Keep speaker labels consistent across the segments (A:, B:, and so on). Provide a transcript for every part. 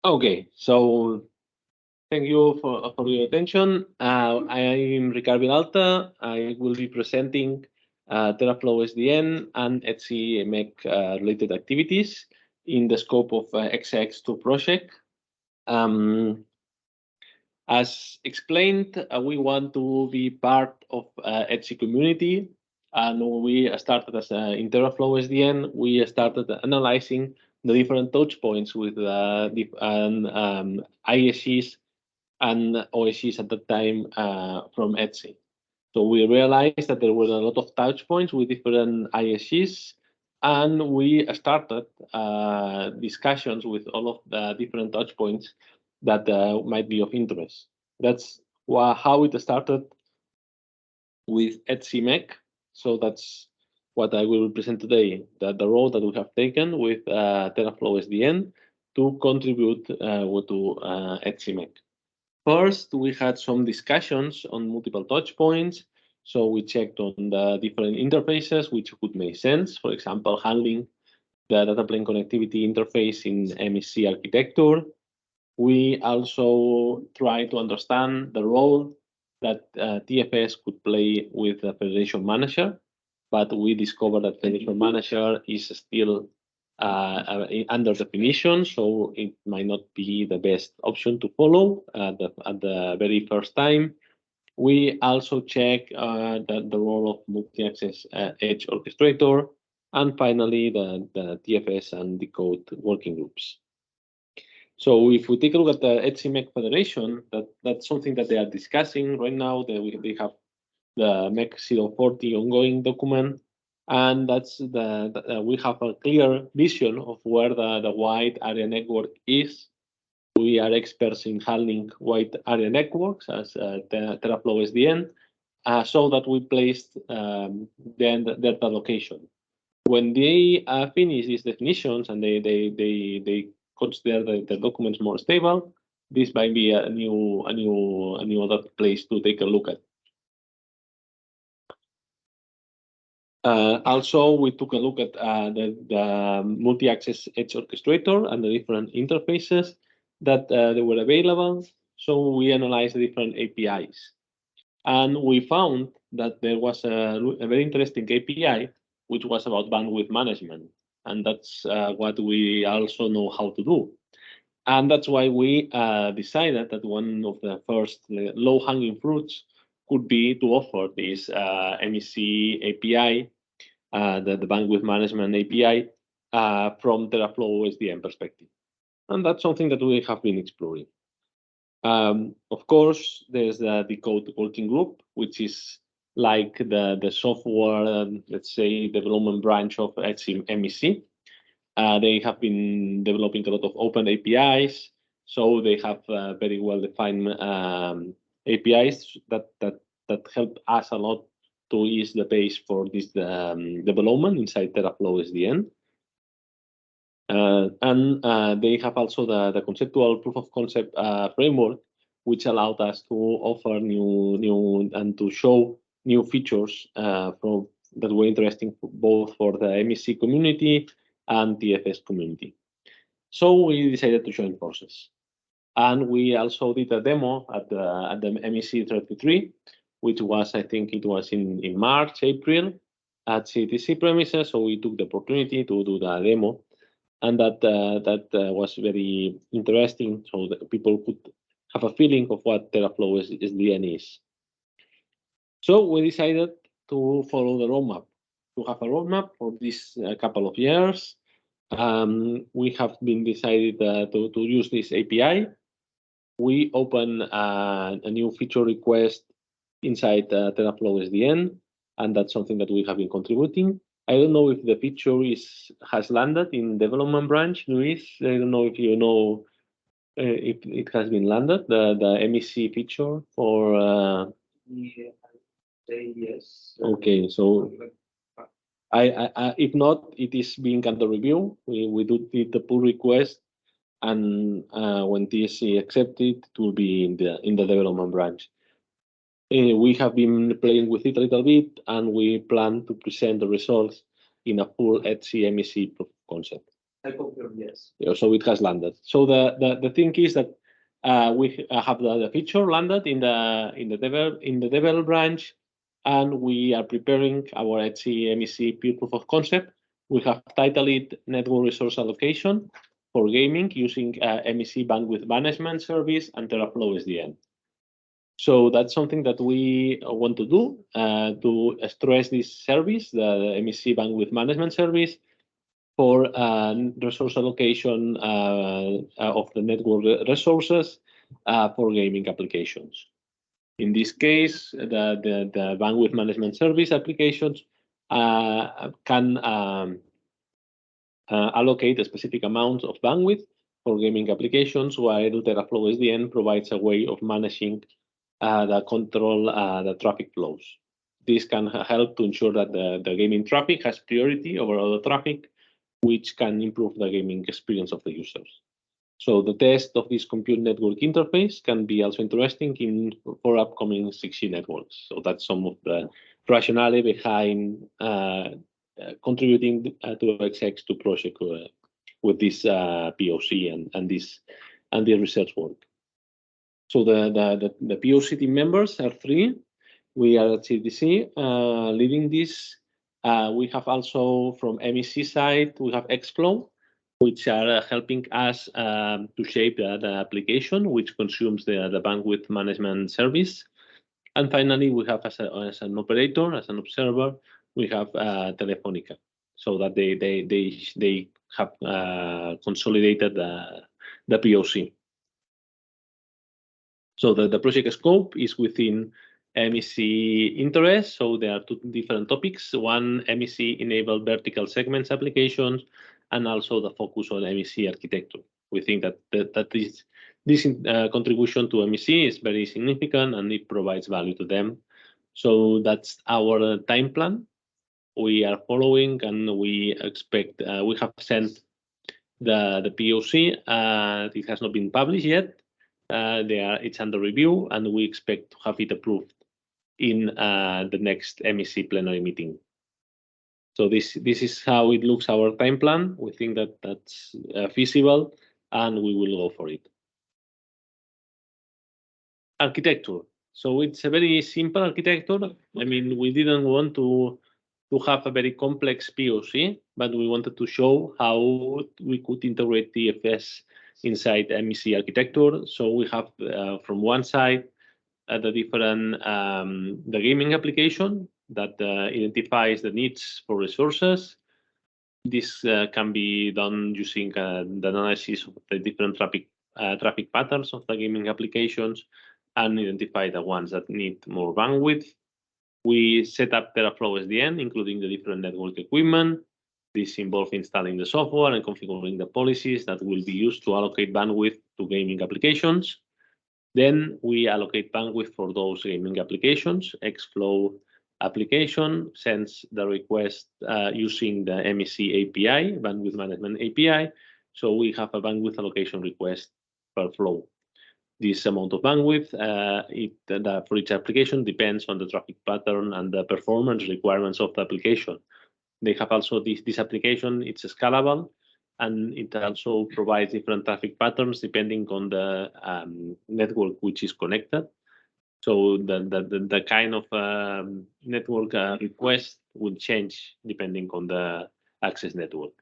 A: Okay, so thank you for your attention. I am Ricard Vilalta. I will be presenting TeraFlowSDN and ETSI MEC related activities in the scope of Hexa-X-II project. As explained, we want to be part of ETSI community, and we started as in TeraFlowSDN. We started analyzing the different touch points with ISCs and OSCs at that time from ETSI. So we realized that there were a lot of touch points with different ISCs, and we started discussions with all of the different touch points that might be of interest. That's how it started with ETSI MEC. So that's what I will present today, the role that we have taken with TeraFlowSDN to contribute to ETSI MEC. First, we had some discussions on multiple touch points. So we checked on the different interfaces, which would make sense. For example, handling the data plane connectivity interface in MEC architecture. We also try to understand the role that TFS could play with the Federation Manager, but we discovered that Federation Manager is still under definition, so it might not be the best option to follow at the very first time. We also check the role of multi-access edge orchestrator, and finally the TFS and decode working groups. So if we take a look at the ETSI MEC Federation, that's something that they are discussing right now. They have the MEC 040 ongoing document, and that's we have a clear vision of where the wide area network is. We are experts in handling wide area networks as TeraFlowSDN, so that we placed their data location. When they finish these definitions and they consider the documents more stable, this might be a new other place to take a look at. Also, we took a look at the multi-access edge orchestrator and the different interfaces that they were available. So we analyzed the different APIs. And we found that there was a very interesting API, which was about bandwidth management. And that's what we also know how to do. And that's why we decided that one of the first low-hanging fruits could be to offer this MEC API, the bandwidth management API, from TeraFlowSDN perspective. And that's something that we have been exploring. Of course, there's the decode working group, which is like the software, let's say, development branch of ETSI MEC. They have been developing a lot of open APIs, so they have very well-defined APIs that help us a lot to ease the base for this development inside TeraFlowSDN. And they have also the conceptual proof of concept framework, which allowed us to offer new and to show new features that were interesting both for the MEC community and TFS community. So we decided to join forces. And we also did a demo at the MEC 33, which was, I think it was in March, April, at CTTC premises. So we took the opportunity to do the demo. And that was very interesting, so that people could have a feeling of what TeraFlowSDN is. So we decided to follow the roadmap, to have a roadmap for this couple of years. We have been decided to use this API. We open a new feature request inside TeraFlowSDN, and that's something that we have been contributing. I don't know if the feature has landed in development branch, Luis. I don't know if you know if it has been landed, the MEC feature for.
B: Yeah, I'd say yes.
A: Okay, so if not, it is being under review. We do the pull request, and when TSC accepted, it will be in the development branch. We have been playing with it a little bit, and we plan to present the results in a full ETSI MEC proof of concept.
B: I confirm yes.
A: So it has landed. So the thing is that we have the feature landed in the develop branch, and we are preparing our ETSI MEC pure proof of concept. We have titled it Network Resource Allocation for Gaming using MEC Bandwidth Management Service and TeraFlowSDN. So that's something that we want to do to stress this service, the MEC Bandwidth Management Service, for resource allocation of the network resources for gaming applications. In this case, the bandwidth management service applications can allocate a specific amount of bandwidth for gaming applications, while TeraFlowSDN provides a way of managing the control the traffic flows. This can help to ensure that the gaming traffic has priority over other traffic, which can improve the gaming experience of the users. So the test of this compute network interface can be also interesting for upcoming 6G networks. So that's some of the rationale behind contributing to Hexa-X-II project with this POC and the research work. So the POC team members are 3. We are at CTTC leading this. We have also from MEC side, we have Xflow, which are helping us to shape the application, which consumes the bandwidth management service. And finally, we have as an operator, as an observer, we have Telefonica, so that they have consolidated the POC. So the project scope is within MEC interest. So there are 2 different topics. One, MEC enabled vertical segments applications, and also the focus on MEC architecture. We think that this contribution to MEC is very significant, and it provides value to them. So that's our time plan we are following, and we expect we have sent the POC. It has not been published yet. It's under review, and we expect to have it approved in the next MEC plenary meeting. So this is how it looks, our time plan. We think that that's feasible, and we will go for it. Architecture. So it's a very simple architecture. I mean, we didn't want to have a very complex POC, but we wanted to show how we could integrate TFS inside MEC architecture. So we have from one side the different the gaming application that identifies the needs for resources. This can be done using the analysis of the different traffic patterns of the gaming applications and identify the ones that need more bandwidth. We set up TeraFlowSDN, including the different network equipment. This involves installing the software and configuring the policies that will be used to allocate bandwidth to gaming applications. Then we allocate bandwidth for those gaming applications. Xflow application sends the request using the MEC API, bandwidth management API. So we have a bandwidth allocation request per flow. This amount of bandwidth for each application depends on the traffic pattern and the performance requirements of the application. They have also this application, it's scalable, and it also provides different traffic patterns depending on the network which is connected. So the kind of network request will change depending on the access network.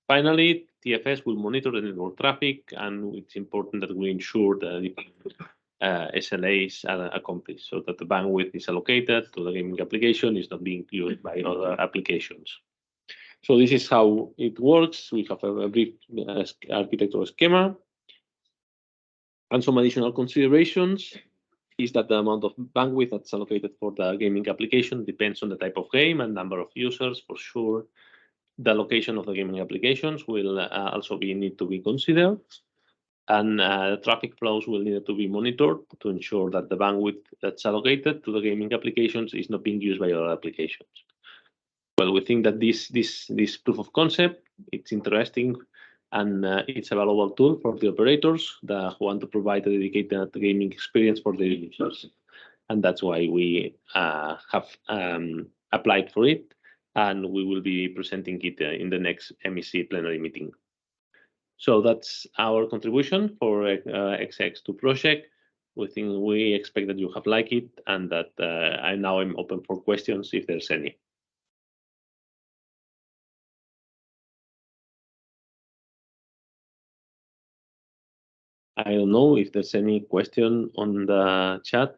A: Finally, TFS will monitor the network traffic, and it's important that we ensure the SLAs are accomplished so that the bandwidth is allocated to the gaming application, is not being used by other applications. So this is how it works. We have a brief architectural schema. And some additional considerations is that the amount of bandwidth that's allocated for the gaming application depends on the type of game and number of users, for sure. The location of the gaming applications will also need to be considered, and traffic flows will need to be monitored to ensure that the bandwidth that's allocated to the gaming applications is not being used by other applications. Well, we think that this proof of concept, it's interesting, and it's a valuable tool for the operators that want to provide a dedicated gaming experience for their users, and that's why we have applied for it. and we will be presenting it in the next MEC plenary meeting. So that's our contribution for Hexa-X-II project. We expect that you have liked it, and that I'm open for questions if there's any. I don't know if there's any question on the chat.